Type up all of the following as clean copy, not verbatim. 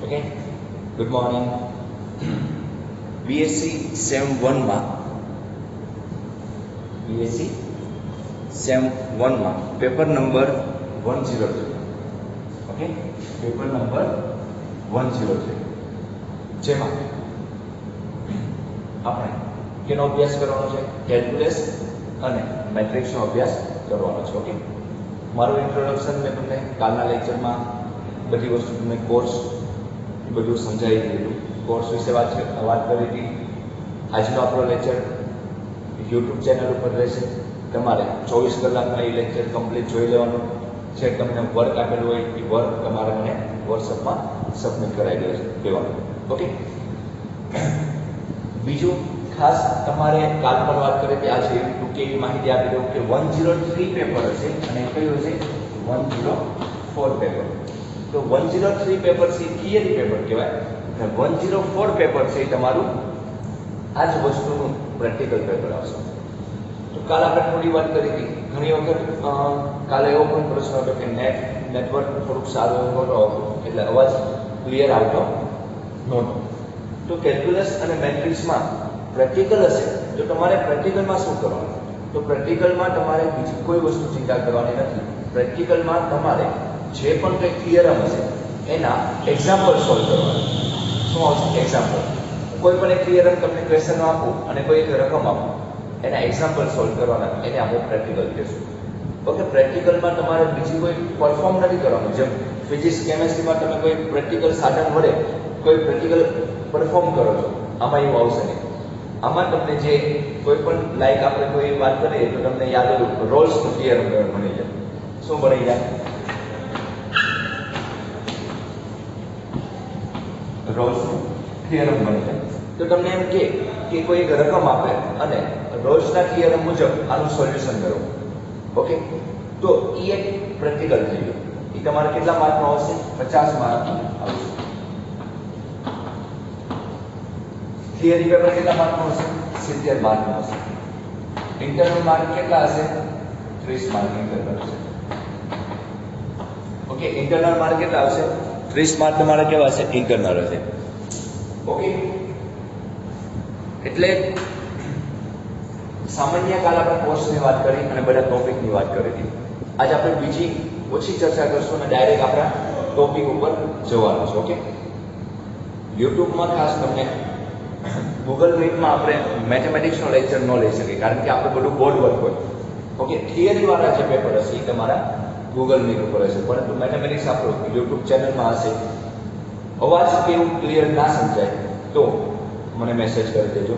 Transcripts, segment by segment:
Okay, good morning. BSc sem 1માં paper number 103. Okay, paper number 103 જેમાં આપણે કેનો અભ્યાસ કરવાનો છે? કેલ્ક્યુલસ અને મેટ્રિક્સનો અભ્યાસ કરવાનો છે. ઓકે, મારું ઇન્ટ્રોડક્શન મેં તમને કાલના લેક્ચરમાં બધી વસ્તુ તમને કોર્સ બધું સમજાવી દીધું. કોર્સ વિશે વાત કરી હતી. આજનો આપણો લેક્ચર યુટ્યુબ ચેનલ ઉપર રહેશે. તમારે 24 કલાકમાં એ લેક્ચર કમ્પ્લીટ જોઈ લેવાનું છે. તમને વર્ક આપેલું હોય એ વર્ક તમારે મને વોટ્સઅપમાં સબમિટ કરાવી દેવાનું. ઓકે, બીજું ખાસ તમારે કાલ પર વાત કરીએ કે આજે ટૂંકી એવી માહિતી આપી દઉં કે 103 પેપર હશે અને કયું હશે 104 પેપર. તો 103 પેપર છે થિયરી પેપર કહેવાય અને 104 પેપર છે એ તમારું આ જ વસ્તુનું પ્રેક્ટિકલ પેપર આવશે. તો કાલ આપણે થોડી વાત કરી હતી. ઘણી વખત કાલે એવો પણ પ્રશ્ન હતો કે નેટવર્ક થોડુંક સારું એવું નહોતું આવતું એટલે અવાજ ક્લિયર આવતો નહોતો. તો કેલ્ક્યુલસ અને મેટ્રિક્સમાં પ્રેક્ટિકલ હશે તો તમારે પ્રેક્ટિકલમાં શું કરવાનું? તો પ્રેક્ટિકલમાં તમારે બીજી કોઈ વસ્તુ ચિંતા કરવાની નથી. પ્રેક્ટિકલમાં તમારે જે પણ કંઈ થિયરમ હશે એના એક્ઝામ્પલ સોલ્વ કરવાના. શું આવશે? એક્ઝામ્પલ. કોઈ પણ એક થિયરમ તમને ક્વેશ્ચન આપું અને કોઈ એક રકમ આપું, એના એક્ઝામ્પલ સોલ્વ કરવાના, એને આપણે પ્રેક્ટિકલ કહીશું. ઓકે, પ્રેક્ટિકલમાં તમારે બીજી કોઈ પરફોર્મ નથી કરવાનું. જેમ ફિઝિક્સ કેમેસ્ટ્રીમાં તમે કોઈ પ્રેક્ટિકલ સાધન વડે કોઈ પ્રેક્ટિકલ પરફોર્મ કરો છો, આમાં એવું આવશે નહીં. આમાં તમને જે કોઈ પણ લાઈક આપણે કોઈ વાત કરીએ તો તમને યાદ આવ્યું રોલ્સનું થિયરમ બની જાય. શું બની જાય? રોલ્સનું થિયરમ બની જાય. તો તમને એમ કે કોઈ એક રકમ આપે અને રોલ્સના થિયરમ મુજબ આનું સોલ્યુશન કરો. ઓકે, તો એ એક પ્રેક્ટિકલ થઈ ગયું. એ તમારે કેટલા માર્કનો આવશે? 50 માર્કનો આવશે. થિયરી પેપર કેટલા માર્કનો હશે? 70 માર્કનો હશે. ઇન્ટરનલ માર્ક કેટલા હશે? 30 માર્ક ઇન્ટરનલ હશે. ઓકે, ઇન્ટરનલ માર્ક કેટલા આવશે? 30 માર્ક તમારા કેવા હશે? ઇન્ટરનલ હશે. ઓકે, એટલે સામાન્ય કાલ આપણે કોર્સની વાત કરી અને બધા ટોપિકની વાત કરી હતી. આજે આપણે બીજી ઓછી ચર્ચા કરશું અને ડાયરેક્ટ આપણા ટોપિક ઉપર જવાનું છે. ઓકે, યુટ્યુબમાં ખાસ તમને ગૂગલ મીટમાં આપણે મેથેમેટિક્સનો લેક્ચર ન લઈ શકીએ કારણ કે આપણે બધું બોર્ડ વર્ક હોય. ઓકે, થિયરીવાળા જે પેપર હશે એ તમારા ગૂગલ મીટ ઉપર હશે, પરંતુ મેથેમેટિક્સ આપણું યુટ્યુબ ચેનલમાં હશે. અવાજ કેવું ક્લિયર ના સમજાય તો મને મેસેજ કરી દેજો.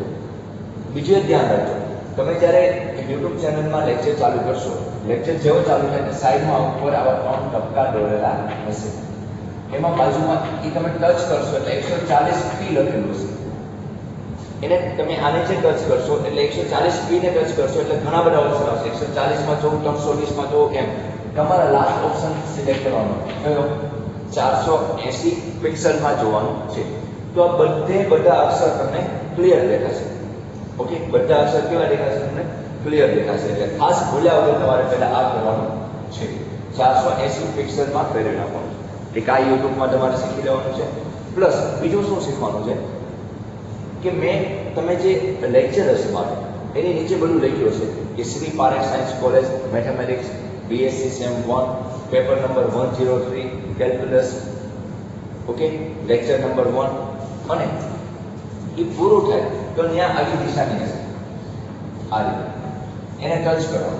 બીજું એક ધ્યાન રાખજો, તમે જ્યારે યુટ્યુબ ચેનલમાં લેક્ચર ચાલુ કરશો, લેક્ચર જેવો ચાલુ થાય કે સાઈડમાં ઉપર આવા 3 ટપકા દોરેલા હશે. એમાં બાજુમાં એ તમે ટચ કરશો એટલે 140p લખેલું હશે. એને તમે આને જે ટચ કરશો એટલે 140p ને ટચ કરશો એટલે ઘણા બધા ઓપ્શન આવશે. 140માં જવું, 320માં જવું, એમ તમારા લાસ્ટ ઓપ્શન સિલેક્ટ કરવાનો. કયો? 480 પિક્સલમાં જોવાનું છે. તો આ બધા અક્ષર તમને ક્લિયર દેખાશે. ઓકે, બધા અક્ષર કેવા દેખાશે? તમને ક્લિયર દેખાશે. એટલે ખાસ ભૂલ્યા વગર તમારે પહેલા આ કરવાનું છે. 480 પિક્સલમાં કરી નાખવાનું. એક આ યુટ્યુબમાં તમારે શીખી લેવાનું છે. પ્લસ બીજું શું શીખવાનું છે કે તમે જે લેક્ચર હશે મારું એની નીચે બધું લખ્યું હશે કે Shri Parekh science college mathematics BSc sem 1 paper number 103 calculus. Okay, lecture number 1 અને એ પૂરું થાય તો ત્યાં આવી નિશાની હશે. આ રીતે એને ટચ કરો.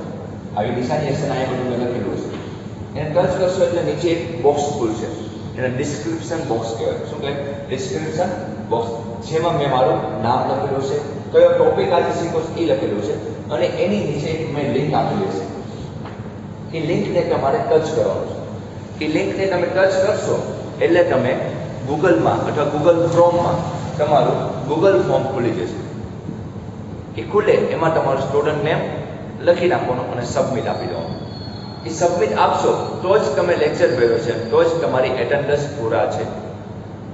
આવી નિશાની હશે ને અહીંયા બધું લખેલું હશે. એને ટચ કરશો એટલે નીચે એક બોક્સ ખુલશે. એને ડિસ્ક્રિપ્શન બોક્સ કહેવાય. શું કહેવાય? Description box. જેમાં મેં મારું નામ લખેલું છે, કયો ટોપિક આજે શીખો એ લખેલું છે અને એની નીચે મેં લિંક આપેલી છે. એ લિંકને તમારે ટચ કરવાનું છે. એ લિંકને તમે ટચ કરશો એટલે તમે ગૂગલમાં અથવા ગૂગલ ક્રોમમાં તમારું ગૂગલ ફોર્મ ખુલી જશે. એ ખુલે એમાં તમારું સ્ટુડન્ટ નેમ લખી નાખવાનું અને સબમિટ આપી દેવાનું. એ સબમિટ આપશો તો જ તમે લેક્ચર ભર્યો છે, તો જ તમારી એટેન્ડન્સ પૂરા છે,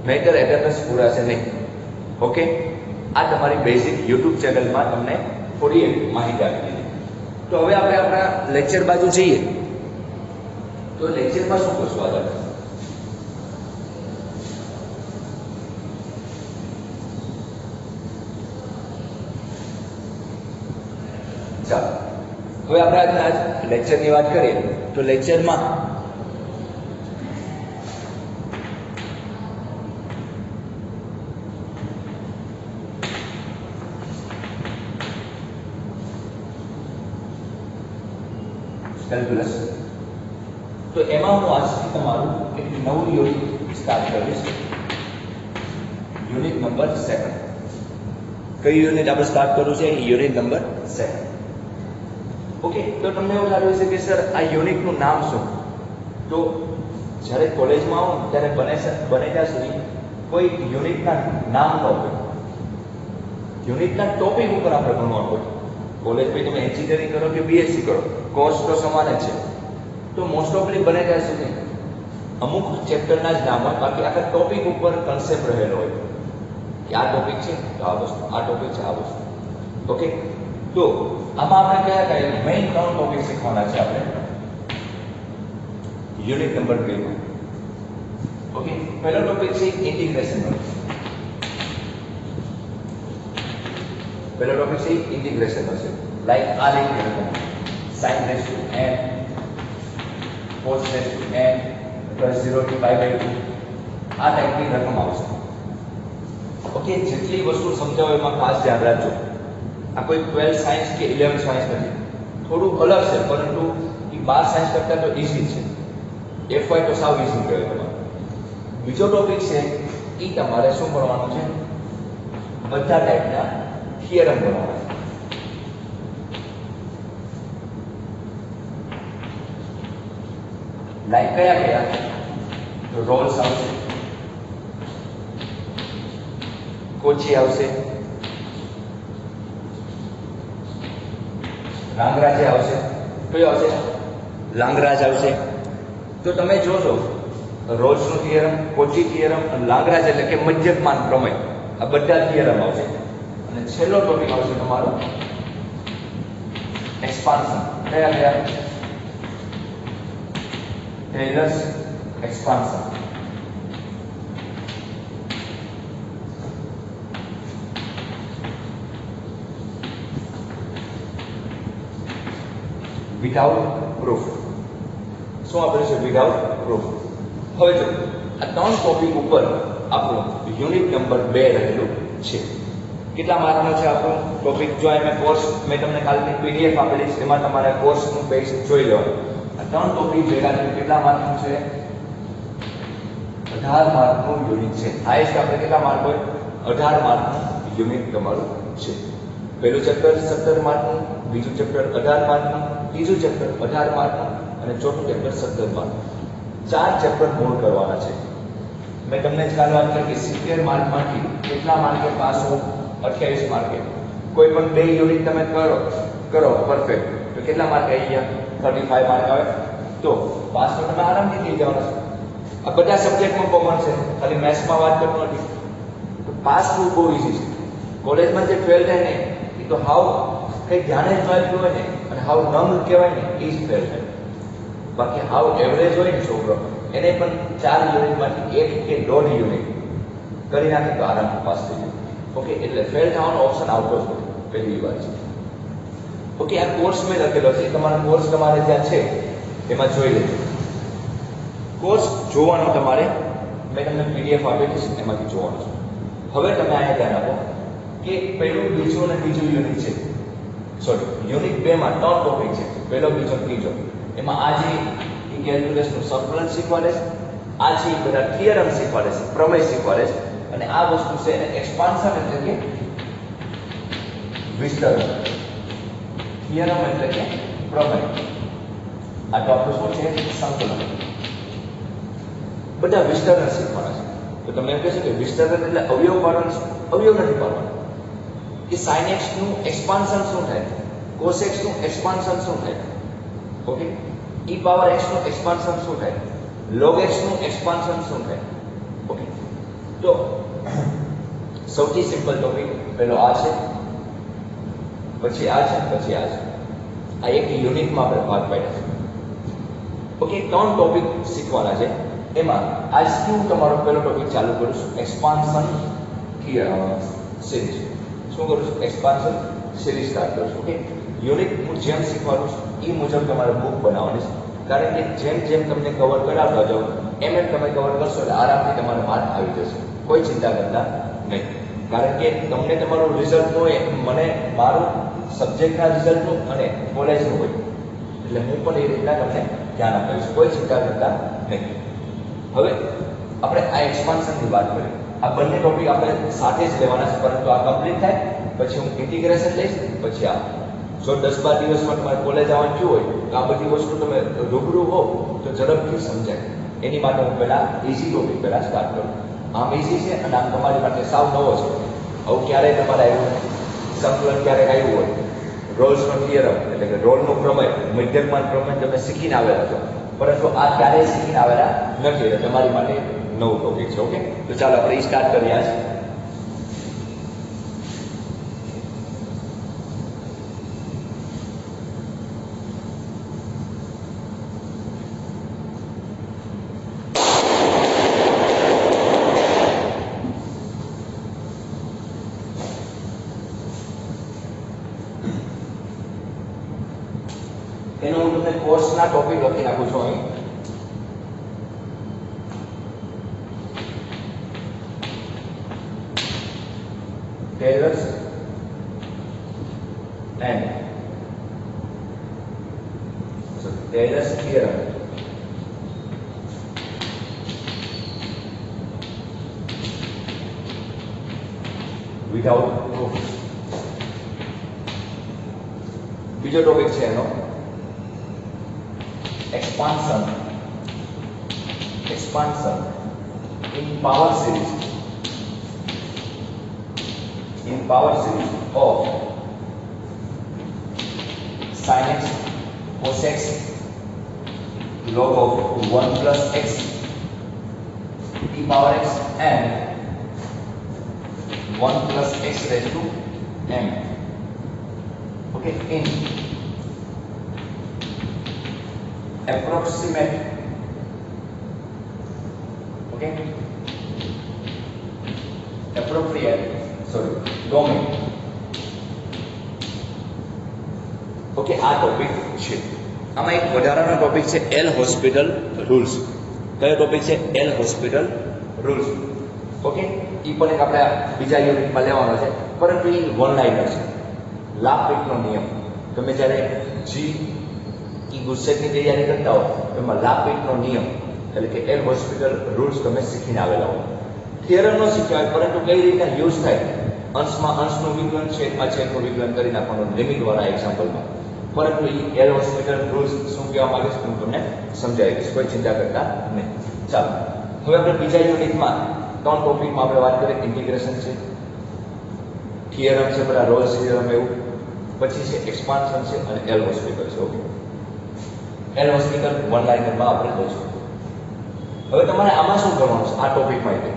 નહીંતર એટેન્ડન્સ પૂરા છે નહીં. ઓકે, આ તમારી બેઝિક યુટ્યુબ ચેનલમાં તમને થોડી એવી માહિતી આપી દીધી. તો હવે આપણે આપણા લેક્ચર બાજુ જઈએ. તો લેક્ચરમાં શું કરશું આગળ? હવે આપણે આજના લેક્ચરની વાત કરીએ તો લેક્ચરમાં કેલ્ક્યુલસ, તો એમાં હું આજથી તમારું એક નવું યુનિટ સ્ટાર્ટ કરીશ, યુનિટ નંબર 7. કઈ યુનિટ આપણે સ્ટાર્ટ કરવું છે? Unit number 7. ઓકે, તો તમને એવું લાગ્યું છે કે સર આ યુનિટનું નામ શું? તો જ્યારે કોલેજમાં આવો ત્યારે બને ત્યાં સુધી કોઈ યુનિટના નામ ન હોય, યુનિટના ટોપિક ઉપર આપણે ભણવાનું હોય. કોલેજ ભાઈ તમે એન્જિનિયરિંગ કરો કે બીએસસી કરો, કોર્સ તો સમાન જ છે. તો મોસ્ટ ઓફલી બને ત્યાં સુધી અમુક ચેપ્ટરના જ નામ હોય, બાકી આખા ટોપિક ઉપર કન્સેપ્ટ રહેલો હોય કે આ ટોપિક છે તો આ વસ્તુ, આ ટોપિક છે આ વસ્તુ. ઓકે, તો આમાં આપણે કયા મેઇન 3 ટોપિક શીખવાના છે આપણે યુનિટ નંબર 2 માં. ઓકે, પહેલો ટોપિક છે ઇન્ટિગ્રેશન. પહેલો ટોપિક છે ઇન્ટિગ્રેશન છે, લાઈક આ રીતે sin raised to n cos raised to n plus 0 to pi by 2 આ ટાઈપની રકમ આવશે. ઓકે, જેટલી વસ્તુ સમજાવો એમાં ખાસ ધ્યાન રાખજો. આ કોઈ 12 સાયન્સ કે 11 સાયન્સ નથી, થોડું અલગ છે, પરંતુ એ 12 સાયન્સ કરતાં તો ઈઝી છે. FY તો સાવ ઈઝી કહેવાય તમારે. બીજો ટોપિક છે એ તમારે શું ભણવાનું છે? બધા ટાઈપના થિયરમ ભણવાના છે. લાઈક કયા તો રોલ્સ આવશે, કોચી આવશે, લાંગરાજ આવશે. કયો આવશે? લાંગરાજ આવશે. તો તમે જોશો રોલ્સનું થિયરમ, કોચી થિયરમ અને લાંગરાજ એટલે કે મધ્યકમાન પ્રમેય, આ બધા થિયરમ આવશે. અને છેલ્લો ટોપિક આવશે તમારો એક્સપાન્શન. કયા? Tailors expansion. Without proof. શું આપણે છે? Without proof. હવે જો આ 3 ટોપિક ઉપર આપણું યુનિટ નંબર 2 રહેલું છે. કેટલા માર્કનો છે આપણો ટોપિક? જો મેં કોર્સ મેં તમને કાલની પીડીએફ આપેલી છે, એમાં તમારે કોર્સનું બેઝ જોઈ લેવાનું. આ 3 ટોપિક ભેગા થઈને કેટલા માર્કનું છે? 18 માર્કનું યુનિટ છે. હાઈએસ્ટ આપણે કેટલા માર્ક હોય? 18 માર્કનું યુનિટ તમારું છે. પહેલું ચેપ્ટર 17 માર્કનું, બીજું ચેપ્ટર 18 માર્કનું, ત્રીજું ચેપ્ટર 18 માર્કનું અને ચોથું ચેપ્ટર 17 માર્કનું. 4 ચેપ્ટર પૂર્ણ કરવાના છે. મેં તમને જ કાલ વાત કરી કે 70 માર્કમાંથી કેટલા માર્કે પાસ હો? 28 માર્કે. કોઈ પણ 2 યુનિટ તમે કરો પરફેક્ટ તો કેટલા માર્ક આવી ગયા? 35 માર્ક આવે. તો પાસ તો તમે આરામથી થઈ જવાના છો. આ બધા સબ્જેક્ટમાં કોમન છે, ખાલી મેથ્સમાં વાત કરવું નથી. તો પાસ થવું બહુ ઈઝી છે. કોલેજમાં જે 12 થાય ને એ તો હાવ કંઈ ધ્યાને જ વાંચ્યું હોય ને અને હાવ નંગ કહેવાય ને એ જ ફેલ થાય. બાકી હાવ એવરેજ હોય ને છોકરો એને પણ 4 યુનિટમાંથી 1 કે 1.5 યુનિટ કરી નાખે તો આરામથી પાસ થઈ જાય. ઓકે, એટલે ફેલ થવાનો ઓપ્શન આવતો જ નથી, પહેલી વાત છે. ઓકે, આ કોર્સ મેં લખેલો છે, તમારો કોર્સ તમારે જ્યાં છે એમાં જોઈ લેજો. કોર્સ જોવાનો તમારે, મેં તમને પીડીએફ આપેલી છે એમાંથી જોવાનું છે. હવે તમે અહીંયા ધ્યાન આપો કે પહેલું, બીજું અને ત્રીજું યુનિટ છે. સોરી, યુનિટ 2 માં 3 ટોપિક છે, પહેલો, બીજો, ત્રીજો. એમાં આ જે કેલ્ક્યુલસનું સંકલન શીખવાડે છે, આ જે બધા થિયરમ શીખવાડે છે, પ્રમેય શીખવાડે છે, અને આ વસ્તુ છે એને એક્સપાન્શન એટલે કે વિસ્તરણ, થિયરમ એટલે કે પ્રમેય. આ તો આપણું શું છે? સંકલન. બધા વિસ્તરણ શીખવાના છે. તો તમે એમ કહેશો કે વિસ્તરણ એટલે અવયવ પાડવાનું? અવયવ નથી પાડવાનું. કે sin x નું એક્સપાન્શન શું થાય, cos x નું એક્સપાન્શન શું થાય, ઓકે, e પાવર x નું એક્સપાન્શન શું થાય, log x નું એક્સપાન્શન શું થાય. ઓકે, તો સૌથી સિમ્પલ ટોપિક પહેલો આ છે, પછી આ છે, પછી આ છે. આ એક યુનિટમાં આપણે ભાગ પાડ્યા છે. ઓકે, 3 ટોપિક શીખવાના છે. એમાં આજથી હું તમારો પહેલો ટોપિક ચાલુ કરું છું, એક્સપાન્શન સિરીઝ. શું કરું છું? એક્સપાન્શન સિરીઝ સ્ટાર્ટ કરું છું. ઓકે, યુનિટ હું જેમ શીખવાનું છું એ મુજબ તમારે બુક બનાવવાની છે, કારણ કે જેમ જેમ તમને કવર કરાવતા જાઓ એમ એમ તમે કવર કરશો એટલે આરામથી તમારો માર્ક આવી જશે, કોઈ ચિંતા કરતા નહીં. કારણ કે તમને તમારું રિઝલ્ટ હોય, મને મારું સબ્જેક્ટના રિઝલ્ટનું અને કોલેજનું હોય, એટલે હું પણ એ રીતના તમને ધ્યાન આપીશ, કોઈ ચિંતા કરતા નહીં. હવે આપણે આ એક્સપાન્શનની વાત કરીએ. આ બંને ટોપિક આપણે સાથે જ લેવાના છે, પરંતુ આ કમ્પ્લીટ થાય પછી હું ઇન્ટિગ્રેશન લઈશ, પછી આ. જો 10-12 દિવસમાં તમારે કોલેજ આવવાનું થયું હોય તો આ બધી વસ્તુ તમે રૂબરૂ હો તો ઝડપથી સમજાય. એની માટે હું પહેલાં ઇઝી ટોપિક પહેલાં સ્ટાર્ટ કરું. આમ ઇઝી છે અને આમ તમારી માટે સાવ નવો છે. આવું ક્યારેય તમારે આવ્યું સંકલન ક્યારેક આવ્યું હોય, રોલ્સનો થિયરમ એટલે કે રોલનો પ્રમેય, મધ્યકમાન પ્રમેય તમે શીખીને આવેલા છો, પરંતુ આ ક્યારેય શીખીને આવેલા નથી, એટલે તમારી માટે નવું ટોપિક છે. ઓકે, તો ચાલો આપણે સ્ટાર્ટ કરીએ આજ. એનો હું તમને કોર્સના ટોપિક લખી નાખું છું અહીં. Taylor's theorem. Without proof. બીજો ટોપિક છે એનો expansion in power series of sin x cos x log of 1 plus x e power x and 1 plus x raised to m. Okay, in approximate domain. Okay, આ topic છે. આમાં એક વધારાનો topic છે L hospital rules. કયો topic છે? L hospital rules. Okay, એ પણ એક આપણે બીજા યુનિટમાં લેવાનો છે, પરંતુ એ વન લાઇનર છે. લાપેટનો નિયમ. તમે જ્યારે ગુસ્સેટની તૈયારી કરતા હો એમાં લાપેટનો નિયમ એટલે કે એલ હોસ્પિટલ રૂલ્સ તમે શીખીને આવેલા હો. થિયરમ ન શીખ્યા હોય, પરંતુ કઈ રીતના યુઝ થાય, અંશમાં અંશનું વિકલન, છેદમાં છેદનું વિકલન કરી નાખવાનું લિમિટવાળા એક્ઝામ્પલમાં. પરંતુ એ એલ હોસ્પિટલ રૂલ્સ શું કહેવા માંગે છે હું તમને સમજાવી દઈશ, કોઈ ચિંતા કરતા નહીં. ચાલો, હવે આપણે બીજા યુનિટમાં 3 ટોપિકમાં આપણે વાત કરીએ. ઇન્ટિગ્રેશન છે, થિયરમ છે, બધા રોલ્સ થિયરમ એવું, પછી છે એક્સપાન્શન છે અને એલ હોસ્પિટલ છે. ઓકે, એલ હોસ્પિટલ વન લાઇનરમાં આપણે જોઈશું. હવે તમારે આમાં શું કરવાનું છે આ ટોપિકમાં?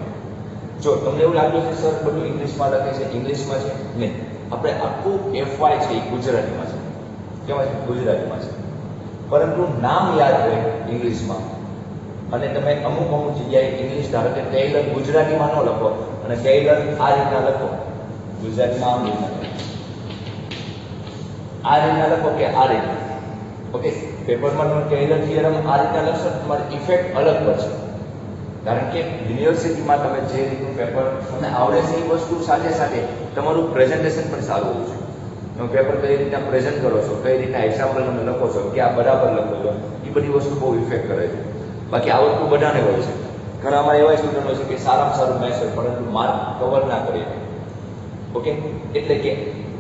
જો તમને એવું લાગ્યું છે સર બધું ઇંગ્લિશમાં લખે છે, ઇંગ્લિશમાં છે, નહીં. આપણે આખું એફવાય છે એ ગુજરાતીમાં છે. કેવાય છે? ગુજરાતીમાં છે. પરંતુ નામ યાદ હોય ઇંગ્લિશમાં, અને તમે અમુક જગ્યાએ ઇંગ્લિશ ધારો કે ટેલર ગુજરાતીમાં ન લખો અને ટેલર આ રીતના લખો, ગુજરાતીમાં આમ રીતના લખો, આ રીતના લખો કે આ રીતના. ઓકે, પેપરમાં તમે ટેલર થિયરમ આ રીતના લખશો તમારી ઇફેક્ટ અલગ પડશે. કારણ કે યુનિવર્સિટીમાં તમે જે રીતનું પેપર તમને આવડે છે એ વસ્તુ સાથે સાથે તમારું પ્રેઝન્ટેશન પણ સારું હોવું જોઈએ. તમે પેપર કઈ રીતના પ્રેઝન્ટ કરો છો, કઈ રીતના એક્ઝામ્પલ તમે લખો છો, કે આ બરાબર લખો છો, એ બધી વસ્તુ બહુ ઇફેક્ટ કરે છે. બાકી આવડતું બધાને હોય છે. ઘણા અમારા એવા સ્ટુડન્ટ હોય છે કે સારામાં સારું મેથ્સ હોય પરંતુ માર્ક કવર ના કરીએ. ઓકે, એટલે કે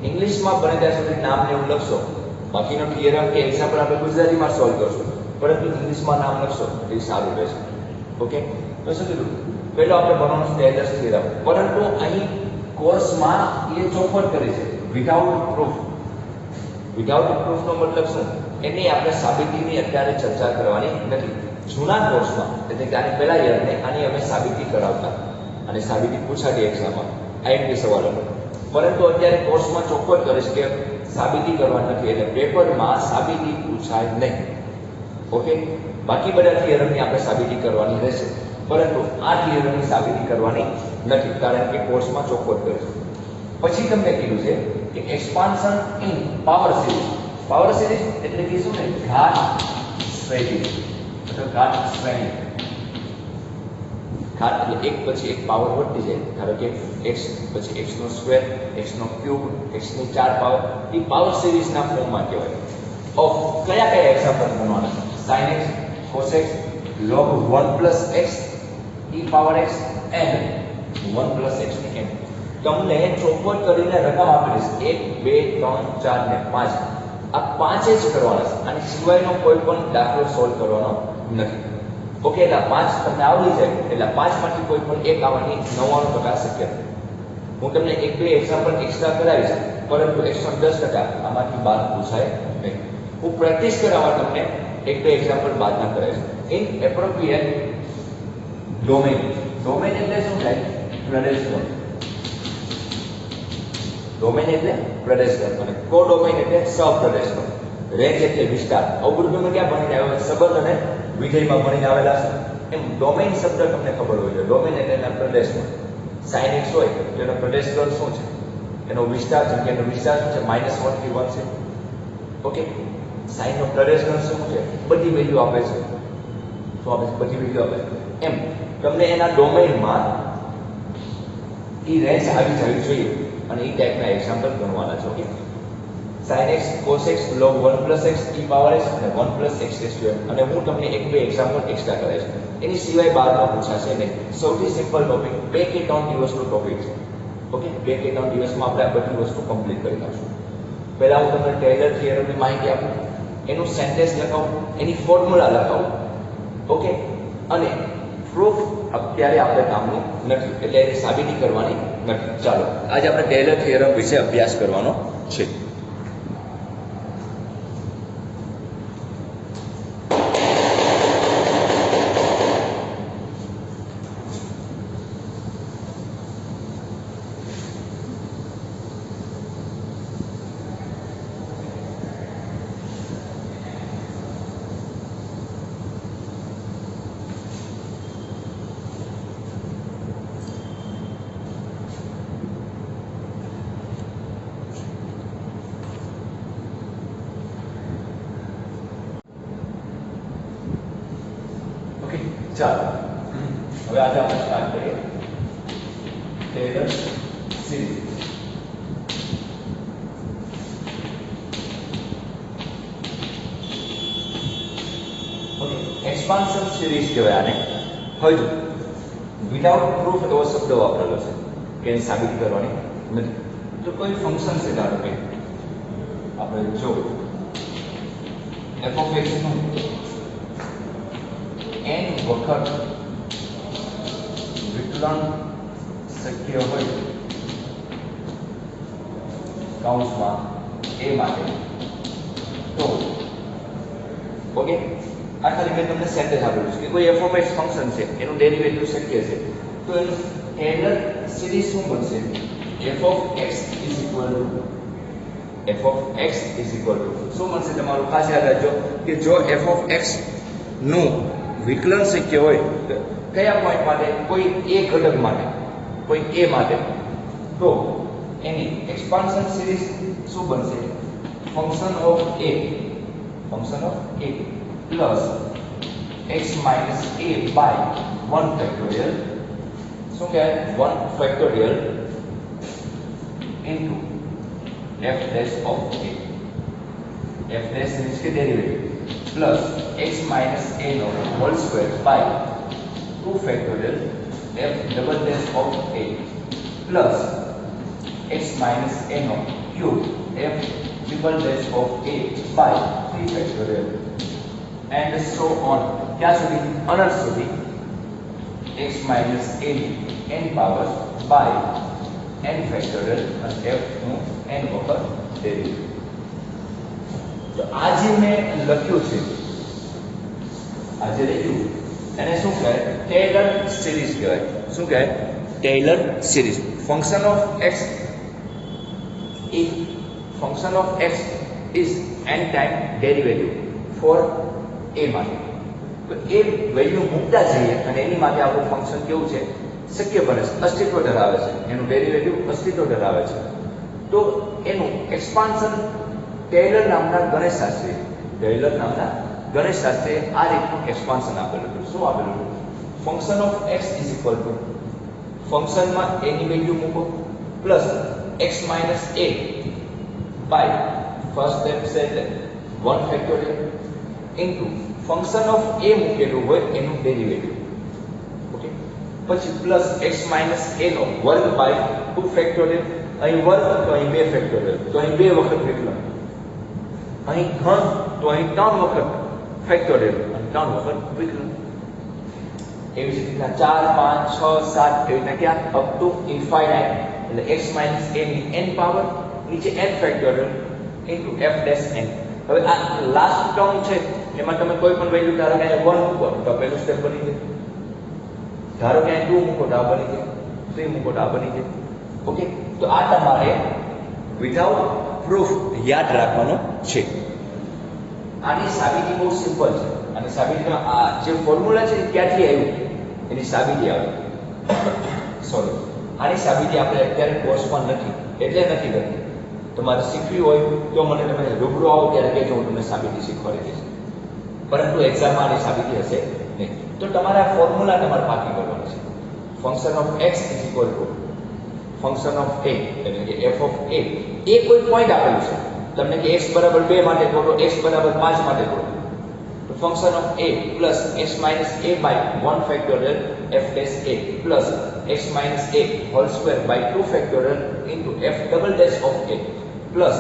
ઇંગ્લિશમાં બને ત્યાં સુધી નામને એવું લખશો, બાકીનો થિયરમ કે એક્ઝામ્પલ આપણે ગુજરાતીમાં સોલ્વ કરશું, પરંતુ ઇંગ્લિશમાં નામ લખશો એ સારું રહેશે. ઓકે, તો શું કીધું? પહેલો આપણે ભણવાનું ટેલર્સ થિયરમ, પરંતુ અહીં કોર્સમાં એ ચોખવટ કરી છે વિધાઉટ પ્રૂફ. વિધાઉટ પ્રૂફનો મતલબ શું? એની આપણે સાબિતીની અત્યારે ચર્ચા કરવાની નથી. જૂના કોર્સમાં એટલે કે આની પહેલા યરને આની અમે સાબિતી કરાવતા અને સાબિતી પૂછાતી એક્ઝામમાં આઈએમપી સવાલો, પરંતુ અત્યારે કોર્સમાં ચોખવટ કરીશ કે સાબિતી કરવાની નથી, એટલે પેપરમાં સાબિતી પૂછાય નહીં. ઓકે, બાકી બધા થિયરમની આપણે સાબિતી કરવાની રહેશે, પરંતુ આ થિયરમની સાબિતી કરવાની નથી, કારણ કે કોર્સમાં ચોખવટ કરીશું. પછી તમને કીધું છે કે expansion in power series. Power series એટલે કે શું ને ઘાત શ્રેણી અથવા ઘાત શ્રેણી. ઘાત એટલે એક પછી એક પાવર વધતી જાય. ધારો કે x પછી x નો સ્ક્વેર, x નો ક્યુબ, x ની 4 પાવર, એ પાવર સિરીઝ ના ફોર્મમાં કહેવાય. ઓફ કયા કયા example ગણવાના? sin x, cos x, log 1 plus x e power x and 1 plus x ની એમ. તમને ચોપડ કરીને રકમ આપેલી છે 1 2 3 4 ને 5. આ પાંચે જ કરવાના છે. આની સિવાયનો કોઈ પણ દાખલો સોલ્વ કરવાનો નથી. ઓકે, એટલે 5 તમને આવડી જાય એટલે 5 માંથી કોઈ પણ એક આવવાની 99% શક્યતા. હું તમને એક બે એક્ઝામ્પલ એક્સ્ટ્રા કરાવીશ, પરંતુ 110% આમાંથી બાદ પૂછાય નહીં. હું પ્રેક્ટિસ કરાવવા તમને એક બે એક્ઝામ્પલ બાદ ના કરાવીશ. In appropriate domain. ડોમેન એટલે શું થાય? પ્રદેશનો. ડોમેન એટલે પ્રદેશનો અને કોડોમેન એટલે સપ્રદેશનો. રેન્જ એટલે વિસ્તાર. આવું બધું તમે ક્યાં ભણીને આવ્યા? સંબંધ અને વિધેયમાં ભણીને આવેલા છે. એમ ડોમેન શબ્દ તમને ખબર હોય છે. ડોમેન એટલે એના પ્રદેશમાં. sin x હોય તો એનો પ્રદેશ ગણ શું છે? એનો વિસ્તાર, જેમ કે એનો વિસ્તાર શું છે? -1 થી 1 છે. ઓકે, sin નો પ્રદેશ ગણ શું છે? બધી વેલ્યુ આપે છે. શું આપે છે? બધી વેલ્યુ આપે છે. એમ તમને એના ડોમેનમાં ઈ રેન્જ આવી જવી જોઈએ અને ઈ ટાઈપના એક્ઝામ્પલ ગણવાના છે. Okay, sin x, cos x, log 1 plus x e power x અને 1 plus x સ્ક્વેર. અને હું તમને એક બે એક્ઝામ્પલ એક્સ્ટ્રા કરાવીશ. એની સિવાય બારમાં પૂછાશે નહીં. સૌથી સિમ્પલ ટોપિક, 2 કે 3 દિવસનો ટોપિક છે. ઓકે, 2 કે 3 દિવસમાં આપણે આ બધી વસ્તુ કમ્પ્લીટ કરી નાખશું. પહેલા હું તમને ટેલર થિયરમની માહિતી આપું, એનું સેન્ટેન્સ લખાવું, એની ફોર્મ્યુલા લખાવું. ઓકે, અને પ્રૂફ અત્યારે આપણે કામનું નથી, એટલે એની સાબિતી કરવાની નથી. ચાલો આજે આપણે ટેલર થિયરમ વિશે અભ્યાસ કરવાનો છે. ચાલો હવે આજે આપણે સ્ટાર્ટ કરીએ Taylor series. Okay, expansion series કહેવાય આને. હવે જો વિધાઉટ પ્રૂફ એવો શબ્દ વાપરેલો છે કે એની સાબિતી કરવાની નથી. તો કોઈ ફંક્શન છે, ધારો કે આપણે જો f of x નું n વખત વિકલન શક્ય હોય કૌંસમાં a માટે, તો ઓકે, આ ખાલી મેં તમને સેન્ટેન્સ આપેલું છે કે કોઈ f of x ફંક્શન છે, એનું ડેરિવેટિવ શક્ય છે, તો એનું ટેલર સિરીઝ શું બનશે? f of x is equal to શું બનશે તમારું? ખાસ યાદ રાખજો કે જો f of x નું વિકલન શક્ય હોય તો કયા પોઈન્ટ માટે? કોઈ a ઘટક માટે, કોઈ a માટે, તો એની એક્સપાન્શન સિરીઝ શું બનશે? Function of a plus x minus a by 1 factorial. શું કહેવાય? 1 factorial into f dash of a. f dash means કે derivative plus x minus a no whole square by 2 factorial f double dash of a plus x minus a no cube f triple dash of a by 3 factorial and so on. क्या સુધી? અનંત સુધી x minus a n power by n factorial and f નું n વખત derivative. તો આ જે મેં લખ્યું છે, આ જે લખ્યું એને શું કહેવાય? ટેલર સિરીઝ કહેવાય. શું કહેવાય? Taylor series. Function of x is n time derivative for a માટે. તો એ વેલ્યુ મૂકતા જઈએ અને એની માટે આપણું ફંક્શન કેવું છે? શક્ય બને છે, અસ્તિત્વ ધરાવે છે, એનું ડેરિવેટિવ અસ્તિત્વ ધરાવે છે. તો એનું એક્સપાન્શન ટેલર નામના ગણેશશાસ્ત્રીએ આ રીતનું એક્સપાન્શન આપેલું હતું. શું આપેલું હતું? Function of x is equal to ફંક્શનમાં a ની વેલ્યુ મૂકો plus x minus a by first step છે એટલે 1 factorial into function of a મૂકેલું હોય એનું ડેરિવેટિવ. ઓકે, પછી પ્લસ x માઇનસ a નો વર્ગ બાય 2 ફેક્ટોરિયલ. અહીં વર્ગ તો અહીં 2 ફેક્ટોરિયલ, તો અહીં 2 વખત વિકલન, અહીં ઘન તો અહીં 3 વખત ફેક્ટોરિયલ અને 3 વખત વિકલન. એવી જ રીતના 4 5 6 7 એવી રીતના ક્યાં અપ ટુ ઇન્ફાઇનાઇટ એટલે x માઇનસ a ની n પાવર નીચે n factorial into f dash n. હવે આ લાસ્ટ ટર્મ છે એમાં તમે કોઈ પણ વેલ્યુ ધારો કે 1 મૂકો તો પહેલું સ્ટેપ બની જાય, ધારો કે 2 મૂકો તો આ બની જાય, 3 મૂકો તો આ બની જાય. ઓકે, તો આ તમારે વિધાઉટ પ્રૂફ યાદ રાખવાનું છે. આની સાબિતી બહુ સિમ્પલ છે. આની સાબિતીમાં આ જે ફોર્મ્યુલા છે એ ક્યાંથી આવ્યું એની સાબિતી આવે. સોરી, આની સાબિતી આપણે અત્યારે કોર્સમાં નથી એટલે નથી કરતી. તમારે શીખવી હોય તો મને તમે રૂબરૂ આવો ત્યારે કહેજો, હું તમને સાબિતી શીખવાડી દઈશ. પરંતુ એક્ઝામમાં આની સાબિતી હશે નહીં. તો તમારે આ ફોર્મ્યુલા તમારે પાકી કરવાનું છે. Function of x is equal two function of a એટલે કે f ઓફ a એ કોઈ પોઈન્ટ આપેલું છે તમને કે x બરાબર 2 માટે કહો, x બરાબર 5 માટે કહો, તો function of a plus x minus a by 1 factorial f dash a plus x minus a whole square by 2 factorial into f double dash of a plus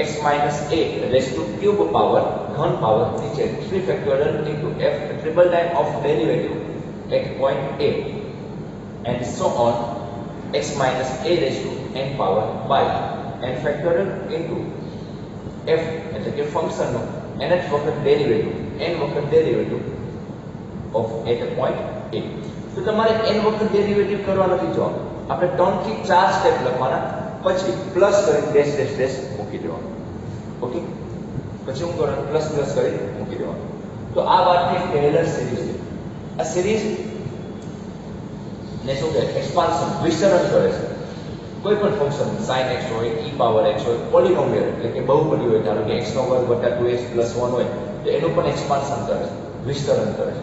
x minus a raise to cube power ઘન power નીચે 3 factorial into f triple time of derivative at point a and so on x minus a raised to n power by n factorial into f એટલે કે function નો nth વખત derivative n વખત derivative of at a point a. તો તમારે n વખત derivative કરવા નથી જો આપણે 3 થી 4 સ્ટેપ લખવાના, પછી પ્લસ કરી ડેશ ડેશ ડેશ મૂકી દેવાનું. ઓકે, પછી હું કરવાનું પ્લસ પ્લસ કરી મૂકી દેવાનું. તો આ વાતની ટેલર સિરીઝ છે. આ સિરીઝ ને શું કહે એક્સપાન્શન વિસ્તરણ કરે છે. કોઈ પણ ફંક્શન sin x હોય, e પાવર x હોય, પોલિનોમિયલ એટલે કે બહુપદી હોય, ધારો કે x નો વર્ગ વત્તા 2x પ્લસ 1 હોય તો એનું પણ એક્સપાન્શન કરે છે, વિસ્તરણ કરે છે.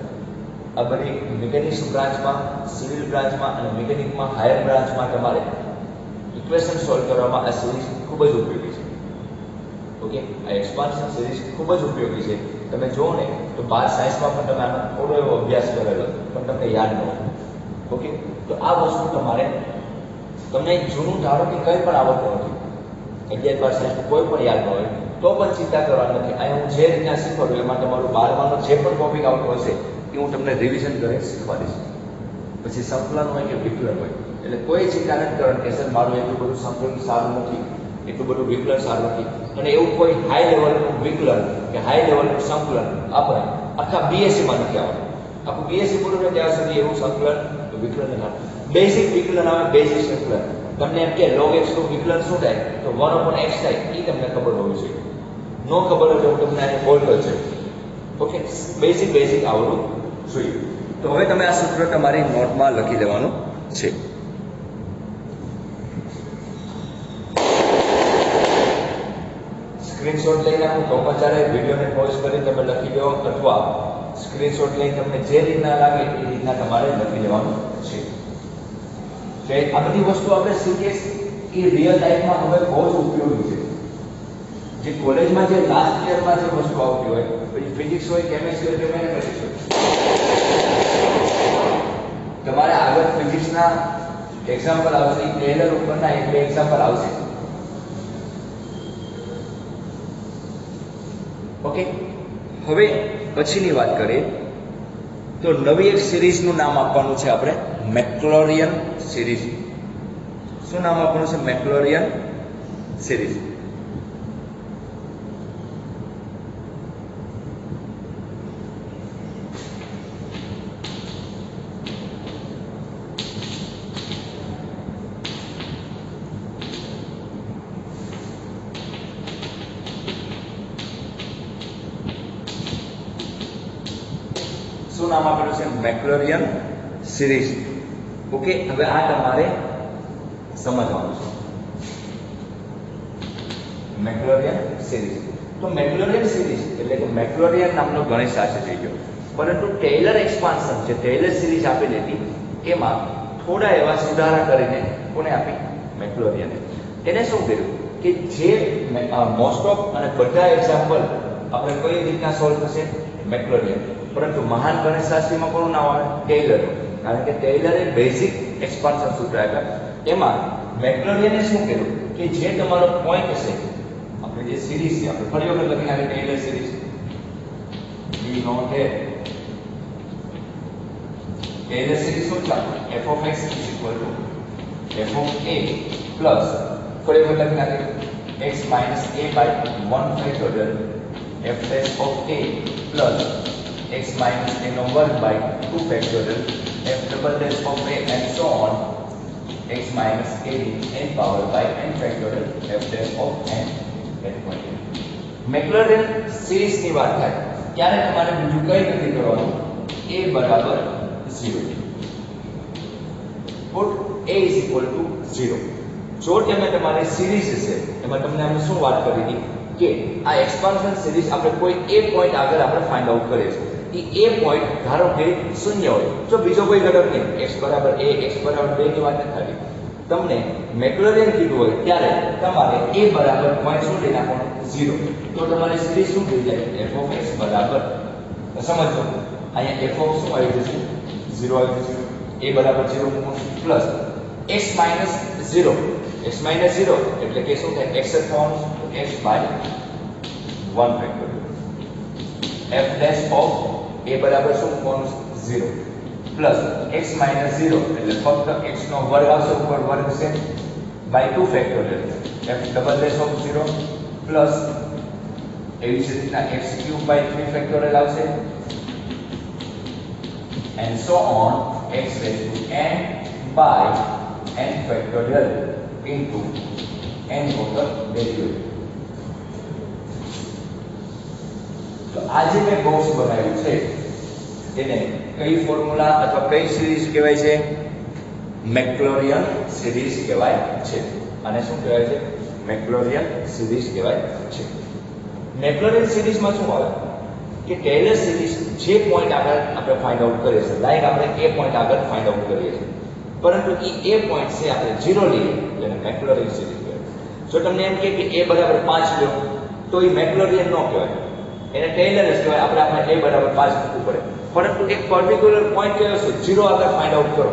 આ બધી મિકેનિક્સ બ્રાન્ચમાં, સિવિલ બ્રાન્ચમાં અને મિકેનિકમાં હાયર બ્રાન્ચમાં તમારે ઇક્વેશન સોલ્વ કરવામાં આ સિરીઝ ખૂબ જ ઉપયોગી છે. ઓકે, આ એક્સપાન્શન સિરીઝ ખૂબ જ ઉપયોગી છે. તમે જુઓ ને તો 12 સાયન્સમાં પણ તમે આનો થોડો એવો અભ્યાસ કરેલો પણ તમને યાદ ન હોય. ઓકે, તો આ વસ્તુ તમારે તમને જૂનું ધારો કે કંઈ પણ આવડતું નથી, 11 બાર સાયન્સ કોઈ પણ યાદ ન હોય તો પણ ચિંતા કરવાની નથી. અહીં હું જે રીતના શીખવાડું એમાં તમારું 12માનો જે પણ ટોપિક આવતો હશે એ હું તમને રિવિઝન કરીને શીખવાડીશ. પછી સંકલન હોય કે વિકલન હોય એટલે કોઈ ચિંતા નથી કરવાની કે સર મારું એટલું બધું સંકલન સારું નથી, એટલું બધું વિકલન સારું નથી. અને એવું કોઈ હાઈ લેવલનું વિકલન કે હાઈ લેવલનું સંકલન આપણે આખા બીએસસીમાં નથી આવતું. આખું બીએસસી પૂરું થાય ત્યાં સુધી એવું સંકલન વિકલન ના બેઝિક વિકલન આવે, બેઝિક સંકલન. તમને એમ કે log x નું વિકલન શું થાય તો 1/x થાય, એ તમને ખબર હોવી જોઈએ. નો ખબર હોય તો તમને આને બોલ્ડ છે. ઓકે, બેઝિક આવડવું જોઈએ. તો હવે તમે આ સૂત્ર તમારી નોટમાં લખી લેવાનું છે. સ્ક્રીનશોટ લઈને હું તો પચારે વિડીયોને પોઝ કરી તમે લખી દો, અથવા સ્ક્રીનશોટ લઈને તમને જે રીતના લાગે એ રીતના તમારે લખી લેવાનું છે. તો આ બધી વસ્તુ આપણે શીખીએ એ રિયલ લાઈફમાં હવે બહુ જ ઉપયોગી છે. જે કોલેજમાં જે લાસ્ટ યરમાં જે વસ્તુ આવતી હોય, પછી ફિઝિક્સ હોય, કેમેસ્ટ્રી હોય કે મેથમેટિક્સ હોય, તમારે આગળ ફિઝિક્સના એક્ઝામ્પલ આવશે, ટેલર ઉપરના એક બે એક્ઝામ્પલ આવશે. ઓકે, હવે પછીની વાત કરીએ તો નવી એક સિરીઝનું નામ આપવાનું છે આપણે મેક્લોરિયન સિરીઝ. શું નામ આપવાનું છે? મેક્લોરિયન સિરીઝ. શું નામ આપેલું છે? મેક્લોરિયન સિરીઝ. ઓકે, હવે આ તમારે સમજવાનું છે. મેક્લોરિયન સિરીઝ. તો મેક્લોરિયન સિરીઝ એટલે કે મેક્લોરિયન નામનો ગણિત સાચો થઈ ગયો, પરંતુ ટેલર એક્સપાન્શન જે ટેલર સિરીઝ આપેલી હતી એમાં થોડા એવા સુધારા કરીને કોને આપી? મેક્લોરિયન. એને શું કર્યું કે જે મોસ્ટ ઓફ અને બધા એક્ઝામ્પલ આપણે કઈ રીતના સોલ્વ થશે? મેક્લોરિયન. પરંતુ મહાન ગણિતશાસ્ત્રીમાં કોનું નામ આવે? ટેલર. કારણ કે ટેલરે બેઝિક એક્સપાન્શન સૂત્ર આપ્યા. એમાં મેક્લોરિયને શું કર્યું કે જે તમારો પોઈન્ટ છે, આપણે જે સિરીઝ છે, આપણે ફરી વખત લખીને આવે Taylor series be not a Taylor series શું છે? f of x is equal to f of a plus ફરી વખત લખીને આવે x minus a by 1 factorial f dash of a plus x minus a no work by 2 factorial f double dash of a and so on x minus a n power by n factorial f dash of n at point. Maclaurin series ની વાત થાય ત્યારે તમારે બીજું કંઈ નથી કરવાનું. a બરાબર 0. put a is equal to 0. જો તમે તમારી સિરીઝ છે એમાં તમને અમે શું વાત કરી હતી કે આ એક્સપાન્શન સિરીઝ આપણે કોઈ a પોઈન્ટ આગળ આપણે ફાઇન્ડ આઉટ કરીએ છીએ. એ પોઈન્ટ ધારો કે 0 હોય, જો બીજો કોઈ ઘટક નહીં, x બરાબર a x બરાબર 2 ની વાત નથી થતી, તમને મેક્લોરિયન કીધું હોય ત્યારે તમારે a બરાબર પોઈન્ટ શું લઈ નાખવાનું? 0. તો તમારી સિરીઝ શું થઈ જાય? f of x બરાબર, સમજો અહીંયા f of શું આવી જશે? 0 આવી જશે. a બરાબર 0 મૂકવાનું plus x minus 0. x minus 0 એટલે કે શું થાય? x થવાનું x by 1 factorial f dash of a બરાબર શું મૂકવાનું? 0 પ્લસ x minus 0 એટલે ફક્ત x નો વર્ગ આવશે, ઉપર વર્ગ છે, by 2 factorial f double dash of 0 plus એવી જ રીતના x cube by 3 factorial આવશે and so on x raised to n by n factorial into n total derivative. તો આ જે મેં બોક્સ બનાવ્યું છે એને કઈ ફોર્મ્યુલા અથવા કઈ સિરીઝ કહેવાય છે? મેક્લોરિયન સિરીઝ કહેવાય છે. અને શું કહેવાય છે? મેક્લોરિયન સિરીઝ કહેવાય છે. મેક્લોરિયન સિરીઝમાં શું આવે કે ટેલર સિરીઝ જે પોઈન્ટ આગળ આપણે ફાઇન્ડ આઉટ કરીએ છીએ, લાઈક આપણે એ પોઈન્ટ આગળ ફાઇન્ડ આઉટ કરીએ છીએ, પરંતુ એ પોઈન્ટ છે આપણે 0 લઈએ એટલે મેક્લોરિયન સિરીઝ કહેવાય. જો તમને એમ કે a બરાબર 5 લો તો એ મેક્લોરિયન ન કહેવાય, એને ટેલર જ કહેવાય. આપણે a બરાબર 5 મૂકવું પડે, પરંતુ એક પર્ટિક્યુલર પોઈન્ટ કયો છે 0 આગળ ફાઇન્ડ આઉટ કરો,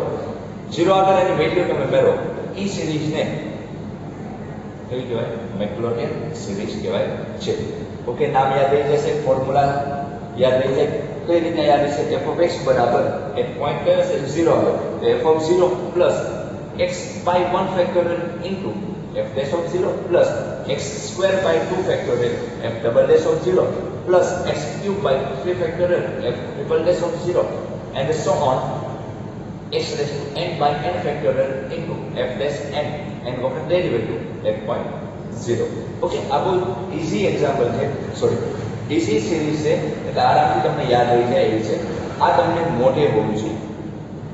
0 આગળ એની વેલ્યુ તમે મેળવો, એ સિરીઝને કઈ કહેવાય? મેક્લોરિયન સિરીઝ કહેવાય છે. ઓકે, નામ યાદ રહી જશે, ફોર્મ્યુલા યાદ રહી જાય. કઈ રીતે યાદ રહેશે? f of x બરાબર એક પોઈન્ટ કયો છે 0 આવે તો f of 0 plus x by 1 factorial into f dash of 0 plus x square by 2 factorial f double dash of 0 plus x cube by 3 factorial f triple dash of 0 and so on x raised to n by n factorial into f dash n વખત derivative at point 0. Okay, આ બહુ easy example છે, sorry easy series છે એટલે આરામથી તમને યાદ રહી જાય એવી છે. આ તમને મોઢે હોવું છે.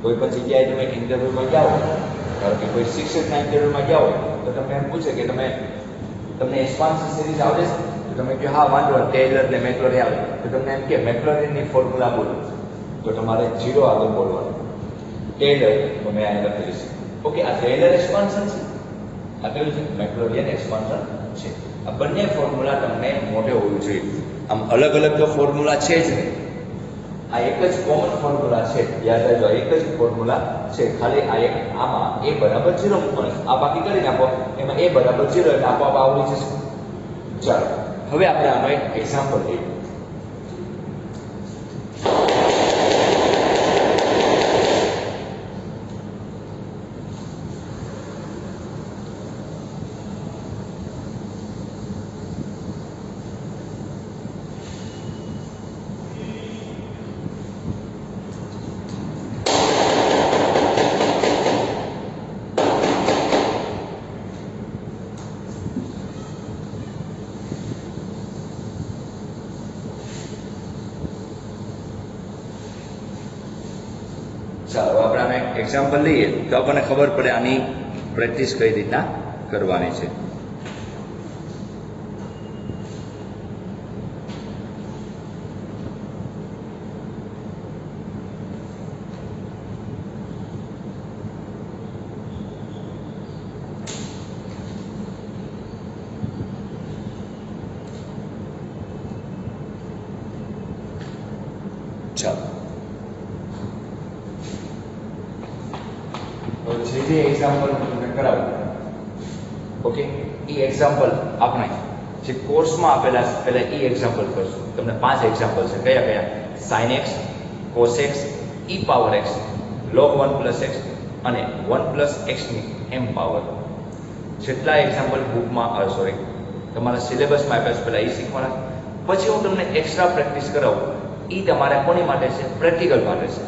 કોઈ પણ જગ્યાએ તમે ઇન્ટરવ્યુમાં જાઓ, ધારો કે કોઈ શિક્ષકના ઇન્ટરવ્યુમાં જાઓ તો તમને એમ પૂછે કે તમને એક્સપાન્શન સિરીઝ આવડે છે? તો તમે કહો હા વાંધો નહીં, ટેલર ને મેક્લોરિયન આવે. તો તમને એમ કે મેક્લોરિયનની ફોર્મ્યુલા બોલો તો તમારે 0 આગળ બોલવાનું. ટેલર તો મેં અહીં લખેલી છે. ઓકે, આ ટેલર એક્સપાન્શન છે, આ કયું છે? મેક્લોરિયન એક્સપાન્શન છે. આ બંને ફોર્મ્યુલા તમને મોઢે હોવું જોઈએ. આમ અલગ અલગ તો ફોર્મ્યુલા છે જ નહીં, આ એક જ કોમન ફોર્મ્યુલા છે. યાદ રાખજો, એક જ ફોર્મ્યુલા છે, ખાલી આ એક આમાં a બરાબર 0 મૂકવાનું. આ બાકી કરી નાખો, એમાં a બરાબર 0 એટલે આપોઆપ આવડી જશે. ચાલો હવે આપણે આનો એક એક્ઝામ્પલ લઈએ. ચાલો આપણે એક્ઝામ્પલ લઈએ તો આપણને ખબર પડે આની પ્રેક્ટિસ કઈ રીતના કરવાની છે. ચાલો જે એક્ઝામ્પલ તમને કરાવું, ઓકે, એ એક્ઝામ્પલ આપણે જે કોર્સમાં આપેલા છે પહેલા એ એક્ઝામ્પલ કરશું. તમને 5 એક્ઝામ્પલ છે. કયા કયા? sin x, cos x, e power x, log 1 plus x અને 1 plus x ની m પાવર. જેટલા એક્ઝામ્પલ બુકમાં સોરી તમારા સિલેબસમાં આપ્યા છે પહેલા એ શીખવાના. પછી હું તમને એક્સ્ટ્રા પ્રેક્ટિસ કરાવું. એ તમારે કોની માટે છે? પ્રેક્ટિકલ માટે છે.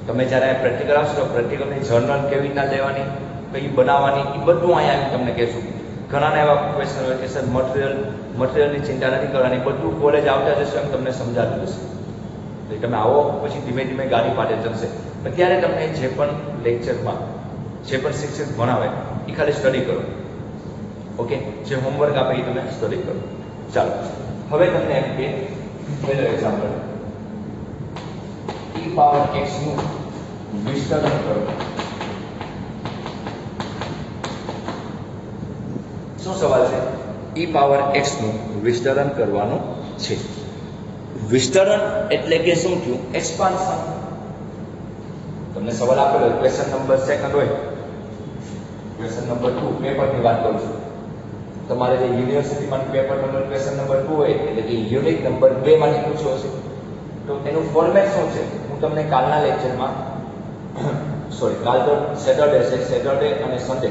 તમે જ્યારે પ્રેક્ટિકલ આવશો તો પ્રેક્ટિકલની જર્નલ કેવી રીતના લેવાની, કઈ બનાવવાની, એ બધું અહીંયા આવીને તમને કહેશું. ઘણાના એવા ક્વેશ્ચન હોય કે સર મટીરિયલની ચિંતા નથી કરવાની, બધું કોલેજ આવતા જશે એમ તમને સમજાતું જશે. એટલે તમે આવો પછી ધીમે ધીમે ગાડી પાટે ચડશે. અત્યારે તમને જે પણ લેક્ચરમાં જે પણ શિક્ષક ભણાવે એ ખાલી સ્ટડી કરો, ઓકે, જે હોમવર્ક આપે એ તમે સ્ટડી કરો. ચાલો હવે તમને એમ કે પહેલો એક્ઝામ્પલ, e પાવર x નું વિસ્તરણ કરો. શું સવાલ છે? e પાવર x નું વિસ્તરણ કરવાનું છે. વિસ્તરણ એટલે કે શું થયું? એક્સપાન્શન. તમને સવાલ આપેલો ક્વેશ્ચન નંબર 2 હોય, ક્વેશ્ચન નંબર 2 પેપરની વાત કરું છું. તમારે જે યુનિવર્સિટીમાં પેપર નંબર ક્વેશ્ચન નંબર 2 હોય એટલે કે યુનિટ નંબર 2 માંથી પૂછ્યો હશે. તો એનું ફોર્મેટ શું છે? હું તમને કાલના લેક્ચરમાં સોરી કાલ તો સેટરડે છે, સેટરડે અને સન્ડે,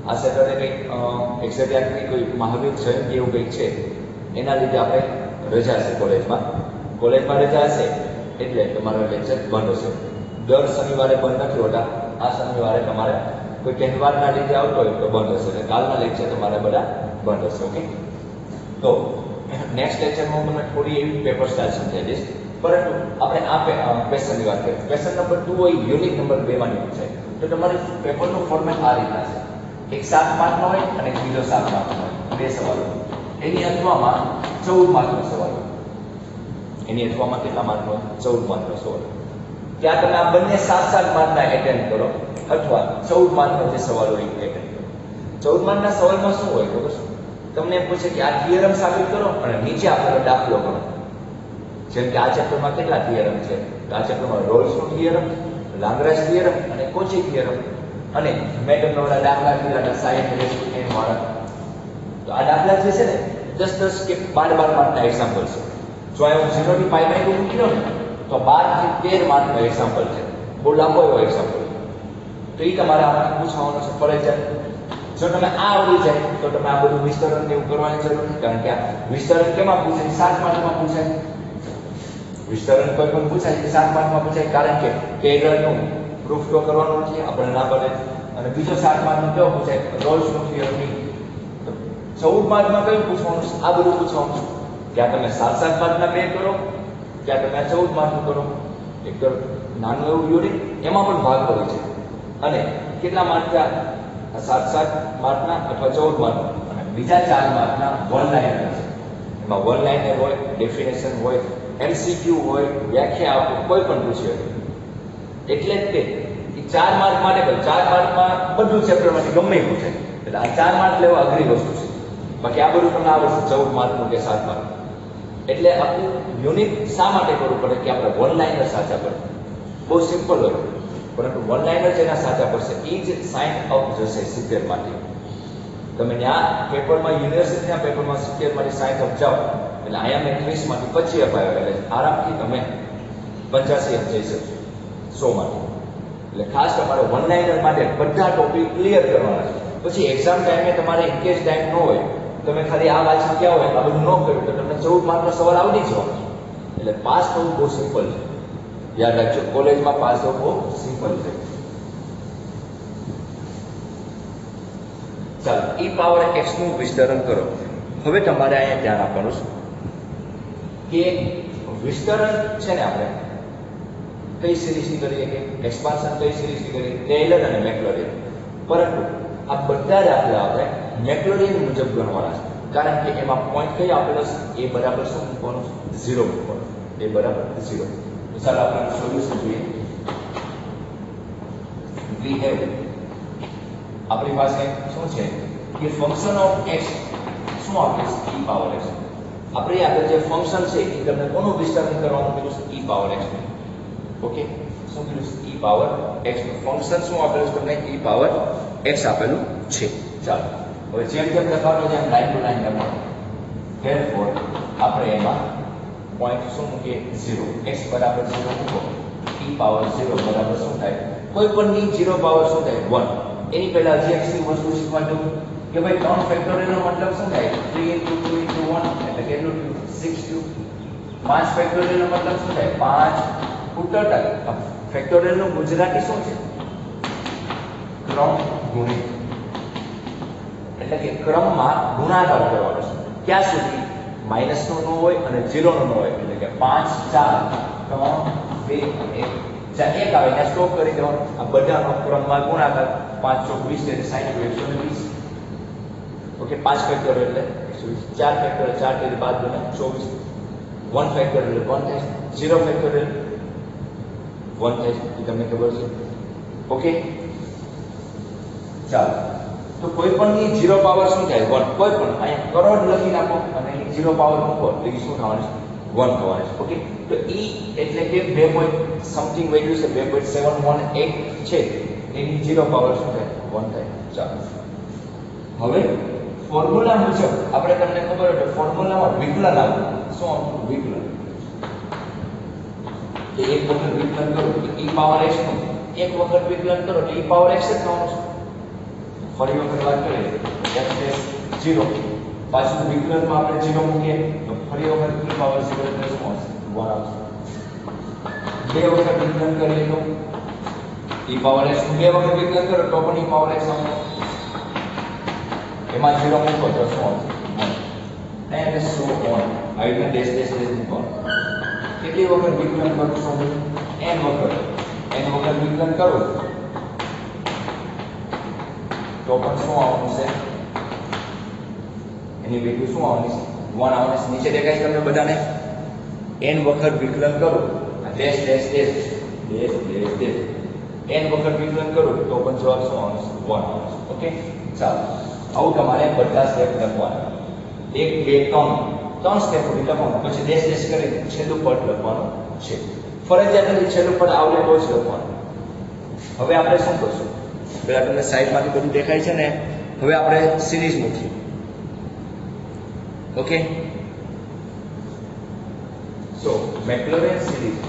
આ સેટરડે કંઈક એક્ઝેક્ટલી કોઈ મહાવીર જયંતિ એવું કંઈક છે, એના લીધે આપણે રજા છે કોલેજમાં રજા હશે એટલે તમારો લેક્ચર બંધ હશે. દર શનિવારે બંધ નથી હોતા, આ શનિવારે તમારે કોઈ તહેવારના લીધે આવતો હોય તો બંધ હશે. એટલે કાલના લેક્ચર તમારે બધા બંધ હશે, ઓકે. તો નેક્સ્ટ લેક્ચરમાં હું તમને થોડી એવી પેપર સ્ટાઇલ સમજાવી દઈશ, પરંતુ આપણે આ ક્વેશ્ચનની વાત કરીએ. ક્વેશ્ચન નંબર 2 હોય યુનિટ નંબર 2 માંથી પૂછાય. તો તમારે પેપરનું ફોર્મેટ આ રીતના છે. એક 7 માર્કનો હોય અને બીજો 7 માર્કનો હોય, 2 સવાલો. એની અથવામાં 14 માર્કનો સવાલ હોય. એની અથવામાં કેટલા માર્કનો? 14 માર્કનો સવાલ. ત્યાં તમે આ બંને 7-7 માર્કના એટેન્ડ કરો અથવા 14 માર્કનો જે સવાલ હોય એ એટેન્ડ કરો. 14 માર્કના સવાલમાં શું હોય ખબર છે? તમને એમ પૂછે કે આ થિયરમ સાબિત કરો અને નીચે આપેલો દાખલો કરો. જેમ કે આ ચેપ્ટરમાં કેટલા થિયરમ છે? તો આ ચેપ્ટરમાં રોલ્સનો થિયરમ, લાગ્રાંજ થિયરમ અને કોચી થિયરમ, અને મેડમનો ઓલા દાખલા કીધા sin વાળા. તો આ દાખલા જે છે ને 10-10 કે 12 માર્કના એક્ઝામ્પલ છે. જો હું 0 થી π મૂકી દઉં ને તો 12 થી 13 માર્કનો એક્ઝામ્પલ છે. બહુ લાંબો એવો એક્ઝામ્પલ. તો એ તમારે આમાંથી પૂછવાનો છે ફરજિયાત. જો તમે આ આવડી જાય તો તમે આ બધું વિસ્તરણ એવું કરવાની જરૂર નથી, કારણ કે આ વિસ્તરણ કેમાં પૂછાય? 7 માર્કમાં પૂછાય. વિસ્તરણ કોઈ પણ પૂછાય 7 માર્કમાં પૂછાય, કારણ કે ટેલરનું પ્રૂફ તો કરવાનું નથી, આપણે ના પડે. અને બીજો 7 માર્કનો કેવો પૂછાય? રોલ્સનો થિયરમ. 14 માર્કમાં કયું પૂછવાનું છે? આ બધું પૂછવાનું છે. ક્યાં તમે 7-7 માર્કના 2 કરો, ક્યાં તમે 14 માર્કનું કરો. એક તો નાનું એવું યુનિટ એમાં પણ ભાગ હોય છે. અને કેટલા માર્ક થયા? 7-7 માર્કના અથવા 14 માર્કના. અને બીજા 4 માર્કના વન લાઇનર છે. એમાં વન લાઇનર હોય, ડેફિનેશન હોય, એમસીક્યુ હોય, વ્યાખ્યા આપો, કોઈ પણ પૂછે. એટલે જ તે 4 માર્ક માટે 4 માર્કમાં બધું ચેપ્ટરમાંથી ગમે એ પૂછાય. એટલે આ 4 માર્ક લેવા અઘરી વસ્તુ છે. બાકી આ બધું તમને આવડશે 14 માર્કનું કે 7 માર્ક. એટલે આખું યુનિટ શા માટે કરવું પડે કે આપણે વન લાઇનર સાચા પડે. બહુ સિમ્પલ હોય, પરંતુ વન લાઇનર જેના સાચા પડશે એ જ સાઇન અપ જશે 70 માંથી. તમે ત્યાં પેપરમાં યુનિવર્સિટીના પેપરમાં 70 માંથી સાઇન અપ જાઓ એટલે અહીંયા મેં 30 માંથી 25 અપાયો, એટલે આરામથી તમે 85 અપ જઈ શકશો 100 માંથી. એટલે ખાસ તમારે વન લાઇનર માટે બધા ટોપિક ક્લિયર કરવાના છે. પછી એક્ઝામ ટાઈમે તમારે ઇનકેસ ટાઈમ ન હોય, તમે ખાલી આ વાંચી ગયા હોય, આ બધું ન કર્યું તો તમને 14 માર્કનો સવાલ આવડી જવાનો. એટલે પાસ થવું બહુ સિમ્પલ છે. યાદ રાખજો, કોલેજમાં પાસ થવું બહુ સિમ્પલ છે. ચાલો, e પાવર x નું વિસ્તરણ કરો. હવે તમારે અહીંયા ધ્યાન આપવાનું છે કે વિસ્તરણ છે ને આપણે કઈ સિરીઝની કરીએ કે એક્સપાન્શન કઈ સિરીઝની કરીએ? ટેલર અને મેક્લોરિન. પરંતુ આ બધા દાખલા આપણે મેક્લોરિન મુજબ ગણવાના છે, કારણ કે એમાં પોઈન્ટ કઈ આપેલો છે? એ બરાબર શું મૂકવાનું? 0 મૂકવાનું. એ બરાબર 0. તો ચાલો આપણે સોલ્યુશન જોઈએ. વી હેવ, આપણી પાસે શું છે કે ફંક્શન ઓફ x શું આપે છે? e power x. આપણે આગળ જે ફંક્શન છે એ તમને કોનું વિસ્તરણ કરવાનું કીધું છે e પાવર x નું. ઓકે, શું કીધું છે e પાવર x નું ફંક્શન શું આપેલું છે તમને e પાવર x આપેલું છે. ચાલો હવે જેમ જેમ લખવાનું છે એમ લાઈન ટુ લાઈન લખવાનું. ધેરફોર આપણે એમાં પોઈન્ટ શું મૂકીએ 0 x બરાબર 0 મૂકો e પાવર 0 બરાબર શું થાય કોઈ પણ ની 0 પાવર શું થાય 1. એની પહેલા હજી x ની વસ્તુ શીખવા દઉં કે ભાઈ 3 ફેક્ટોરિયલ નો મતલબ શું થાય 3 * 2 * 1 એટલે કેટલું થયું 6 થયું. 5 ફેક્ટોરિયલ નો મતલબ શું થાય 5 ઉત્તર ફેક્ટોરિયલ નું ગુજરાતી શું છે ક્રમ ગુણિત એટલે કે ક્રમમાં ગુણાકાર કરવાનો છે. ક્યાં સુધી માઈનસ નો ન હોય અને 0 નો ન હોય એટલે કે 5 4 3 2 1 જ્યાં એક આવે ત્યાં સ્ટોપ કરી દેવાનો. આ બધાનો ક્રમમાં ગુણાકાર 5 ચોક 20 એટલે 60 120. ઓકે 5 ફેક્ટોરિયલ એટલે 120. 4 ફેક્ટોરિયલ 4 થી બાદ બને 24. 1 ફેક્ટોરિયલ 1 થાય 0 ફેક્ટોરિયલ 1 થાય એ તમને ખબર છે. ઓકે ચાલો તો કોઈ પણ ની 0 પાવર શું થાય 1. કોઈ પણ અહીંયા કરોડ લખી નાખો અને એની 0 પાવર મૂકો તો એ શું થવાનું છે 1 થવાનું છે. ઓકે તો e એટલે કે 2 પોઈન્ટ સમથિંગ વેલ્યુ છે 2.718 છે એની 0 પાવર શું થાય 1 થાય. ચાલો હવે ફોર્મ્યુલા મુજબ આપણે તમને ખબર હોય કે ફોર્મ્યુલામાં વિકલન આવે શું આવતું વિકલન કે એક વખત વિકલન કરો તો e પાવર x નું એક વખત વિકલન કરો તો e પાવર x જ થવાનું છે. ફરી વખત વાત કરીએ f = 0 પાછું વિકલનમાં આપણે 0 મૂકીએ તો ફરી વખત e પાવર 0 એટલે શું આવશે 1 આવશે. બે વખત વિકલન કરીએ તો e પાવર x નું બે વખત વિકલન કરો તો પણ e પાવર x આવશે. એમાં 0 મૂકો તો શું આવશે 1 and so on. આવી રીતે ડેશ ડેશ ડેશ મૂકો. કેટલી વખત વિકલન કરું છું n વખત વિકલન કરું તો પણ શું આવવાનું છે એની વેલ્યુ શું આવવાની છે 1 આવવાની છે. નીચે દેખાય છે તમને બધાને n વખત વિકલન કરું dash dash dash dash dash dash n વખત વિકલન કરું તો પણ જવાબ શું આવશે 1 આવશે. ઓકે ચાલો આવું તમારે બધા સ્ટેપ લખવાના 1 2 3 સ્ટેપ સુધી લખવાનું પછી ડેશ ડેશ કરી છેલ્લું પદ લખવાનું છે. ફરજિયાત છેલ્લું પદ આવડે તો જ લખવાનું. હવે આપણે શું કરશું પેલા તમને સાઈડમાંથી બધું દેખાય છે ને હવે આપણે સિરીઝ મૂકીએ. ઓકે સો મેક્લોરિન સિરીઝ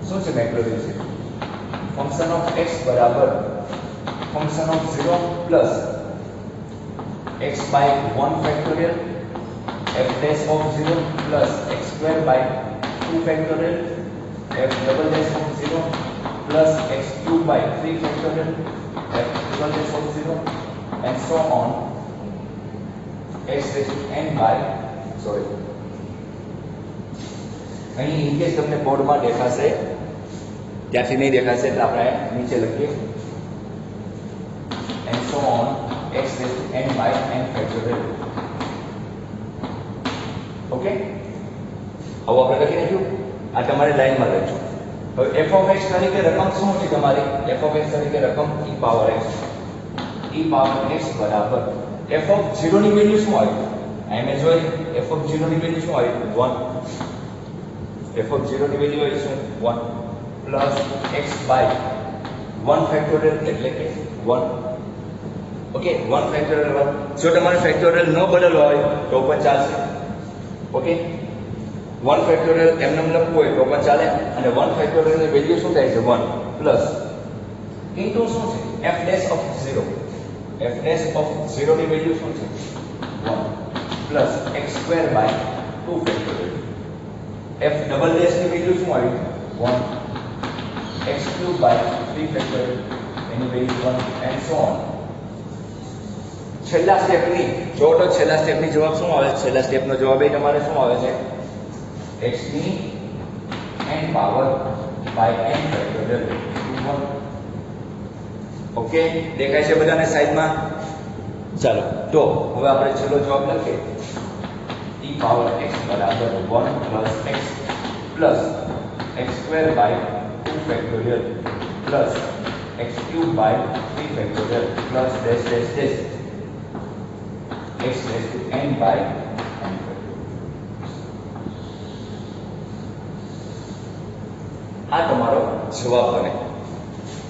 શું છે મેક્લોરિન સિરીઝ ફંક્શન ઓફ x બરાબર function of 0 plus x by 1 factorial f dash of 0 plus x square by 2 factorial f double dash of 0 plus x cube by 3 factorial f double dash of 0 and so on x raised to n by sorry અહીં in case તમને બોર્ડમાં દેખાશે ત્યાંથી નહીં દેખાશે એટલે આપણે નીચે લખીએ and so on x raised to n by n factorial. Okay હવે આપણે લખી નાખ્યું આ તમારે લાઈનમાં લખજો. હવે f of x તરીકે રકમ શું છે તમારી f of x તરીકે રકમ e પાવર x બરાબર f of 0 ની વેલ્યુ શું આવી આ મેં જોઈ f of 0 ની વેલ્યુ શું આવી 1 f of 0 ની વેલ્યુ આવી શું 1 પ્લસ x બાય 1 ફેક્ટોરિયલ એટલે કે 1. ઓકે 1 ફેક્ટોરિયલ 1 જો તમારે ફેક્ટોરિયલ ન બદલવો હોય તો પણ ચાલશે. ઓકે 1 ફેક્ટોરિયલ એમને લખવું હોય તો પણ ચાલે અને 1 ફેક્ટોરિયલ ની વેલ્યુ શું થાય છે 1 પ્લસ ઇન્ટુ શું છે f dash of 0 ની વેલ્યુ શું છે 1 plus x square by 2 factorial f double dash ની વેલ્યુ શું આવી 1 x ક્યુબ બાય 3 ફેક્ટોરિયલ એની વેલ્યુ 1 and so on. છેલ્લા સ્ટેપની જો તો છેલ્લા સ્ટેપની જવાબ શું આવે છેલ્લા સ્ટેપનો જવાબ એ તમારે શું આવે છે x ની n power by n factorial 1. Okay દેખાય છે બધાને સાઈડમાં. ચાલો તો હવે આપણે છેલ્લો જવાબ લખીએ e પાવર x બરાબર 1 plus x plus x square by 2 factorial plus x cube by 3 factorial plus dash dash dash x raised to n by n factorial. આ તમારો જવાબ બને.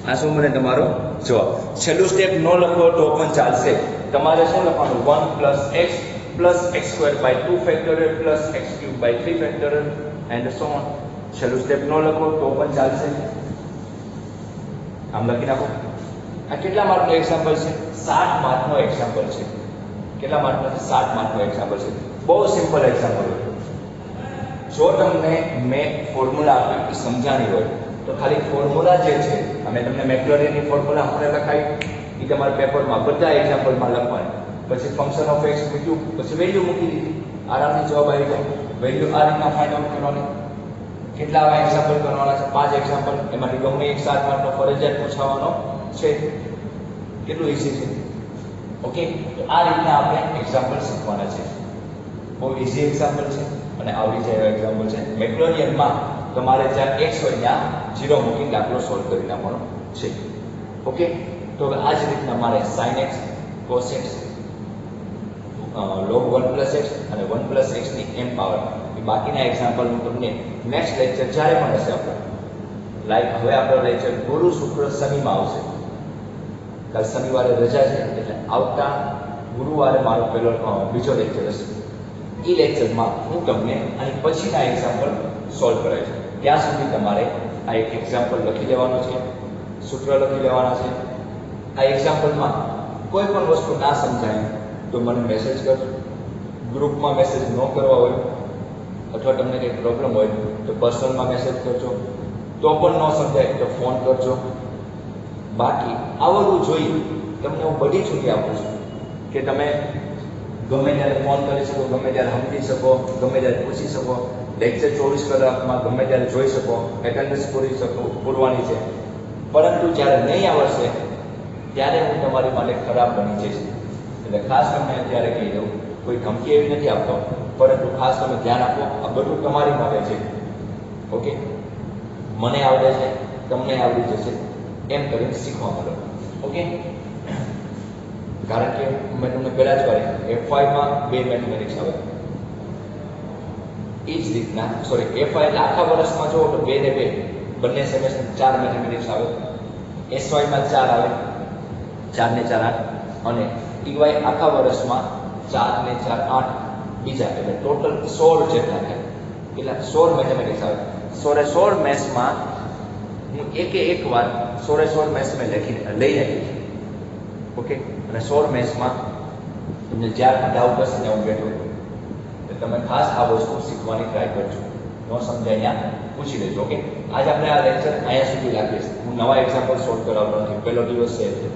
આ શું બને તમારો જવાબ. છેલ્લું સ્ટેપ ન લખો તો પણ ચાલશે. તમારે શું લખવાનું 1 plus x plus x square by 2 factorial plus x cube by 3 factorial and so on. છેલ્લું સ્ટેપ ન લખો તો પણ ચાલશે. આમ લખી નાખો. આ કેટલા માર્કનો એક્ઝામ્પલ છે? 60 માર્કનો એક્ઝામ્પલ છે. કેટલા માર્કનો છે? 60 માર્કનો એક્ઝામ્પલ છે. બહુ સિમ્પલ એક્ઝામ્પલ છે. જો તમને મેં ફોર્મ્યુલા આપ્યું એ સમજાણી હોય તો ખાલી ફોર્મ્યુલા જે છે અમે તમને મેક્લોરિનની ફોર્મ્યુલા આપણે લખાઈ એ તમારા પેપરમાં બધા એક્ઝામ્પલમાં લખવાની. પછી ફંક્શન ઓફ એક્સ મૂક્યું, પછી વેલ્યુ મૂકી દીધી, આરામથી જવાબ આવી જાય. વેલ્યુ આ રીતના ફાઇન્ડ આઉટ કરવાની. કેટલા આવા એક્ઝામ્પલ કરવાના છે? 5 એક્ઝામ્પલ. એમાંથી ગમે એક 7 માર્કનો ફરજિયાત પૂછવાનો છે. કેટલું ઈઝી છે. ઓકે, તો આ રીતના આપણે એક્ઝામ્પલ શીખવાના છે. બહુ ઈઝી એક્ઝામ્પલ છે અને આવડી જાય એવા એક્ઝામ્પલ છે. મેક્લોરિયનમાં તમારે જ્યાં x હોય ત્યાં 0 મૂકી દાખલો સોલ્વ કરી નાખવાનો છે. ઓકે, તો હવે આ જ રીતના મારે sin x cos x log 1 plus x અને 1 plus x ની m પાવર એ બાકીના એક્ઝામ્પલ હું તમને નેક્સ્ટ લેક્ચર જ્યારે પણ હશે આપણે લાઈક હવે આપણો લેક્ચર ગુરુ શુક્ર શનિમાં આવશે. કાલ શનિવારે રજા છે એટલે આવતા ગુરુવારે મારો બીજો લેક્ચર હશે. એ લેક્ચરમાં હું તમને આની પછીના એક્ઝામ્પલ સોલ્વ કરાવીશ. ત્યાં સુધી તમારે આ એક એક્ઝામ્પલ લખી લેવાનો છે, સૂત્ર લખી લેવાના છે. આ એક્ઝામ્પલમાં કોઈ પણ વસ્તુ ના સમજાય તો મને મેસેજ કરજો. ગ્રુપમાં મેસેજ ન કરવા હોય અથવા તમને કંઈ પ્રોબ્લેમ હોય તો પર્સનલમાં મેસેજ કરજો. તો પણ ન સમજાય તો ફોન કરજો. બાકી આવડવું જોઈએ તમને હું બધી છૂટી આપું છું કે તમે ગમે ત્યારે ફોન કરી શકો, ગમે ત્યારે સમજી શકો, ગમે ત્યારે પૂછી શકો. લેક્ચર 24 કલાકમાં ગમે ત્યારે જોઈ શકો, એટેન્ડન્સ પૂરવાની છે. પરંતુ જ્યારે નહીં આવડશે ત્યારે હું તમારી માટે ખરાબ બની જઈશ. એટલે ખાસ તમને અત્યારે કહી દઉં, કોઈ ધમકી એવી નથી આપતો, પરંતુ ખાસ તમે ધ્યાન આપો. આ બધું તમારી માટે છે. ઓકે, મને આવડે છે, તમને આવડી જશે એમ કરીને શીખવા મળે. ઓકે, કારણ કે મેં તમને પહેલા જ કહ્યું F5માં 2 મેથમેટિક્સ આવે. એ જ રીતના F5 એટલે આખા વર્ષમાં જો તો 2 ને 2 બંને સેમેસ્ટર 4 મેથમેટિક્સ આવે. SYમાં 4 આવે, 4 ને 4 8 અને EY આખા વર્ષમાં 4 ને 4 8 બીજા એટલે ટોટલ 16 જેટલા થાય. એટલે 16 મેથમેટિક્સ આવે. 16 મેથ્સમાં હું એક વાર 16 મેથ્સ મેં લઈ આવી. ઓકે, અને 16 મેથ્સમાં તમને જ્યાં ડાઉટ હશે ને હું બેઠો એટલે તમે ખાસ આ વસ્તુ શીખવાની ટ્રાય કરજો. ન સમજાય ત્યાં પૂછી લેજો. ઓકે, આજે આપણે આ લેક્ચર અહીંયા સુધી લાગીએ છીએ. હું નવા એક્ઝામ્પલ સોલ્વ કરાવતો નથી. પહેલો દિવસ છે એટલે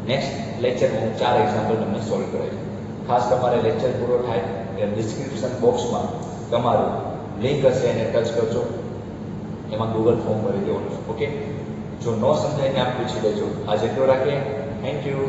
નેક્સ્ટ લેક્ચરમાં હું 4 એક્ઝામ્પલ તમને સોલ્વ કરાવીશ. ખાસ તમારે લેક્ચર પૂરો થાય એટલે ડિસ્ક્રિપ્શન બોક્સમાં તમારું લિંક હશે એને ટચ કરજો. એમાં ગૂગલ ફોર્મ ભરી દેવાનું છે. ઓકે, જો ન સમજાય ત્યાં પૂછી લેજો. આજે એટલું રાખીએ. Thank you.